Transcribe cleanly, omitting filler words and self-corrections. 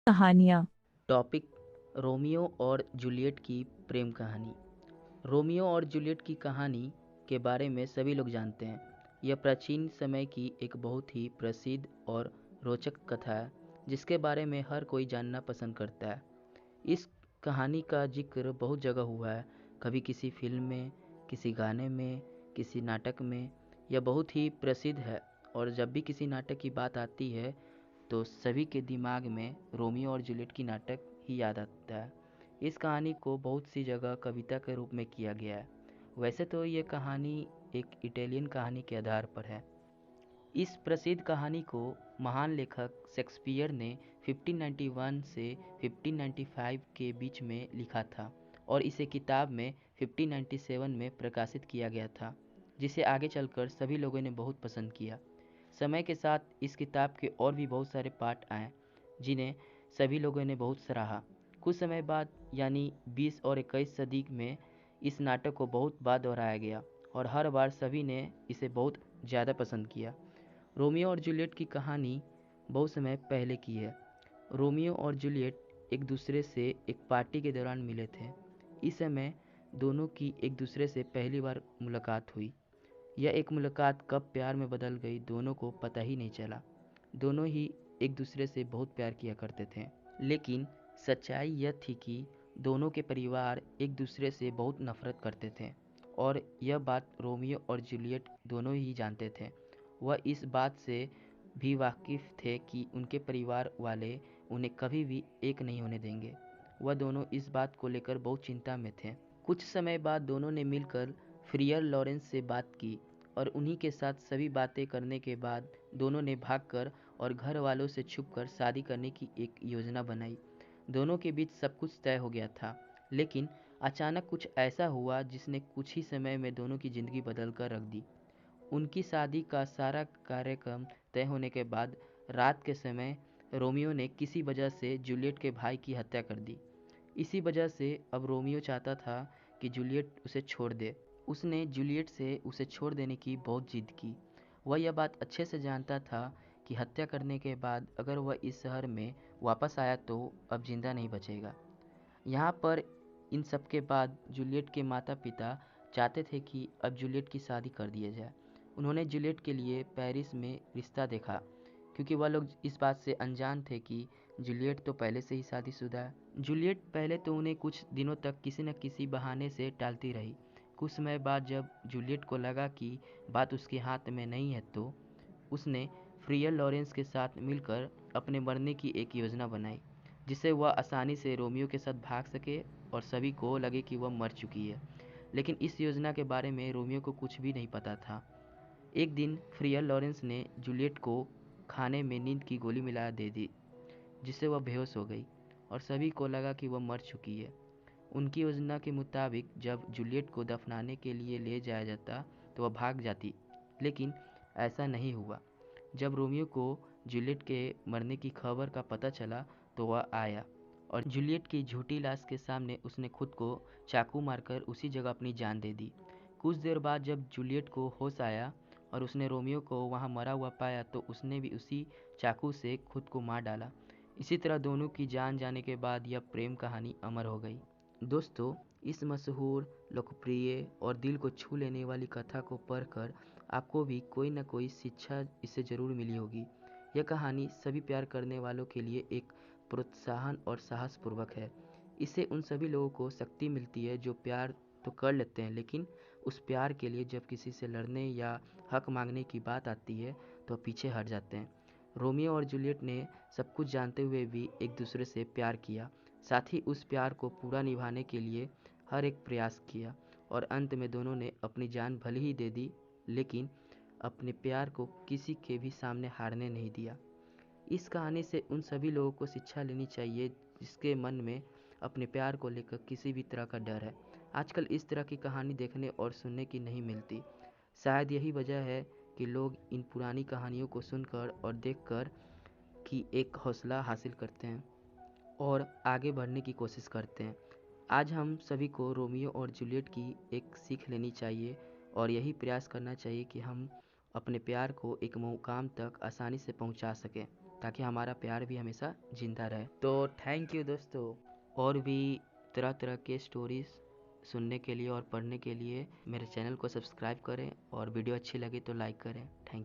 कहानियाँ। Topic Romeo और Juliet की प्रेम कहानी। रोमियो और जूलियट की कहानी के बारे में सभी लोग जानते हैं। यह प्राचीन समय की एक बहुत ही प्रसिद्ध और रोचक कथा है जिसके बारे में हर कोई जानना पसंद करता है। इस कहानी का जिक्र बहुत जगह हुआ है, कभी किसी फिल्म में, किसी गाने में, किसी नाटक में। यह बहुत ही प्रसिद्ध है और जब भी किसी नाटक की बात आती है तो सभी के दिमाग में रोमियो और जूलियट की नाटक ही याद आता है। इस कहानी को बहुत सी जगह कविता के रूप में किया गया है। वैसे तो ये कहानी एक इटालियन कहानी के आधार पर है। इस प्रसिद्ध कहानी को महान लेखक शेक्सपियर ने 1591 से 1595 के बीच में लिखा था और इसे किताब में 1597 में प्रकाशित किया गया था, जिसे आगे चलकर सभी लोगों ने बहुत पसंद किया। समय के साथ इस किताब के और भी बहुत सारे पार्ट आए जिन्हें सभी लोगों ने बहुत सराहा। कुछ समय बाद यानी 20 और 21 सदी में इस नाटक को बहुत बार दोहराया गया और हर बार सभी ने इसे बहुत ज़्यादा पसंद किया। रोमियो और जूलियट की कहानी बहुत समय पहले की है। रोमियो और जूलियट एक दूसरे से एक पार्टी के दौरान मिले थे। इस समय दोनों की एक दूसरे से पहली बार मुलाकात हुई। यह एक मुलाकात कब प्यार में बदल गई दोनों को पता ही नहीं चला। दोनों ही एक दूसरे से बहुत प्यार किया करते थे, लेकिन सच्चाई यह थी कि दोनों के परिवार एक दूसरे से बहुत नफरत करते थे और यह बात रोमियो और जूलियट दोनों ही जानते थे। वह इस बात से भी वाकिफ थे कि उनके परिवार वाले उन्हें कभी भी एक नहीं होने देंगे। वह दोनों इस बात को लेकर बहुत चिंता में थे। कुछ समय बाद दोनों ने मिलकर फ्रियर लॉरेंस से बात की और उन्हीं के साथ सभी बातें करने के बाद दोनों ने भागकर और घर वालों से छुपकर शादी करने की एक योजना बनाई। दोनों के बीच सब कुछ तय हो गया था, लेकिन अचानक कुछ ऐसा हुआ जिसने कुछ ही समय में दोनों की ज़िंदगी बदल कर रख दी। उनकी शादी का सारा कार्यक्रम तय होने के बाद रात के समय रोमियो ने किसी वजह से जूलियट के भाई की हत्या कर दी। इसी वजह से अब रोमियो चाहता था कि जूलियट उसे छोड़ दे। उसने जूलियट से उसे छोड़ देने की बहुत जिद की। वह यह बात अच्छे से जानता था कि हत्या करने के बाद अगर वह इस शहर में वापस आया तो अब जिंदा नहीं बचेगा। यहाँ पर इन सब के बाद जूलियट के माता पिता चाहते थे कि अब जूलियट की शादी कर दिया जाए। उन्होंने जूलियट के लिए पेरिस में रिश्ता देखा, क्योंकि वह लोग इस बात से अनजान थे कि जूलियट तो पहले से ही शादीशुदा है। जूलियट पहले तो उन्हें कुछ दिनों तक किसी न किसी बहाने से टालती रही। कुछ समय बाद जब जूलियट को लगा कि बात उसके हाथ में नहीं है तो उसने फ्रियर लॉरेंस के साथ मिलकर अपने मरने की एक योजना बनाई, जिससे वह आसानी से रोमियो के साथ भाग सके और सभी को लगे कि वह मर चुकी है। लेकिन इस योजना के बारे में रोमियो को कुछ भी नहीं पता था। एक दिन फ्रियर लॉरेंस ने जूलियट को खाने में नींद की गोली मिला दे दी, जिससे वह बेहोश हो गई और सभी को लगा कि वह मर चुकी है। उनकी योजना के मुताबिक जब जूलियट को दफनाने के लिए ले जाया जाता तो वह भाग जाती, लेकिन ऐसा नहीं हुआ। जब रोमियो को जूलियट के मरने की खबर का पता चला तो वह आया और जूलियट की झूठी लाश के सामने उसने खुद को चाकू मारकर उसी जगह अपनी जान दे दी। कुछ देर बाद जब जूलियट को होश आया और उसने रोमियो को वहाँ मरा हुआ पाया तो उसने भी उसी चाकू से खुद को मार डाला। इसी तरह दोनों की जान जाने के बाद यह प्रेम कहानी अमर हो गई। दोस्तों, इस मशहूर, लोकप्रिय और दिल को छू लेने वाली कथा को पढ़कर आपको भी कोई न कोई शिक्षा इससे ज़रूर मिली होगी। यह कहानी सभी प्यार करने वालों के लिए एक प्रोत्साहन और साहसपूर्वक है। इससे उन सभी लोगों को शक्ति मिलती है जो प्यार तो कर लेते हैं, लेकिन उस प्यार के लिए जब किसी से लड़ने या हक मांगने की बात आती है तो पीछे हट जाते हैं। रोमियो और जूलियट ने सब कुछ जानते हुए भी एक दूसरे से प्यार किया, साथ ही उस प्यार को पूरा निभाने के लिए हर एक प्रयास किया और अंत में दोनों ने अपनी जान भले ही दे दी, लेकिन अपने प्यार को किसी के भी सामने हारने नहीं दिया। इस कहानी से उन सभी लोगों को शिक्षा लेनी चाहिए जिसके मन में अपने प्यार को लेकर किसी भी तरह का डर है। आजकल इस तरह की कहानी देखने और सुनने की नहीं मिलती। शायद यही वजह है कि लोग इन पुरानी कहानियों को सुनकर और देखकर कि एक हौसला हासिल करते हैं और आगे बढ़ने की कोशिश करते हैं। आज हम सभी को रोमियो और जूलियट की एक सीख लेनी चाहिए और यही प्रयास करना चाहिए कि हम अपने प्यार को एक मुकाम तक आसानी से पहुंचा सकें, ताकि हमारा प्यार भी हमेशा ज़िंदा रहे। तो थैंक यू दोस्तों। और भी तरह तरह के स्टोरीज़ सुनने के लिए और पढ़ने के लिए मेरे चैनल को सब्सक्राइब करें, और वीडियो अच्छी लगी तो लाइक करें। Thank you.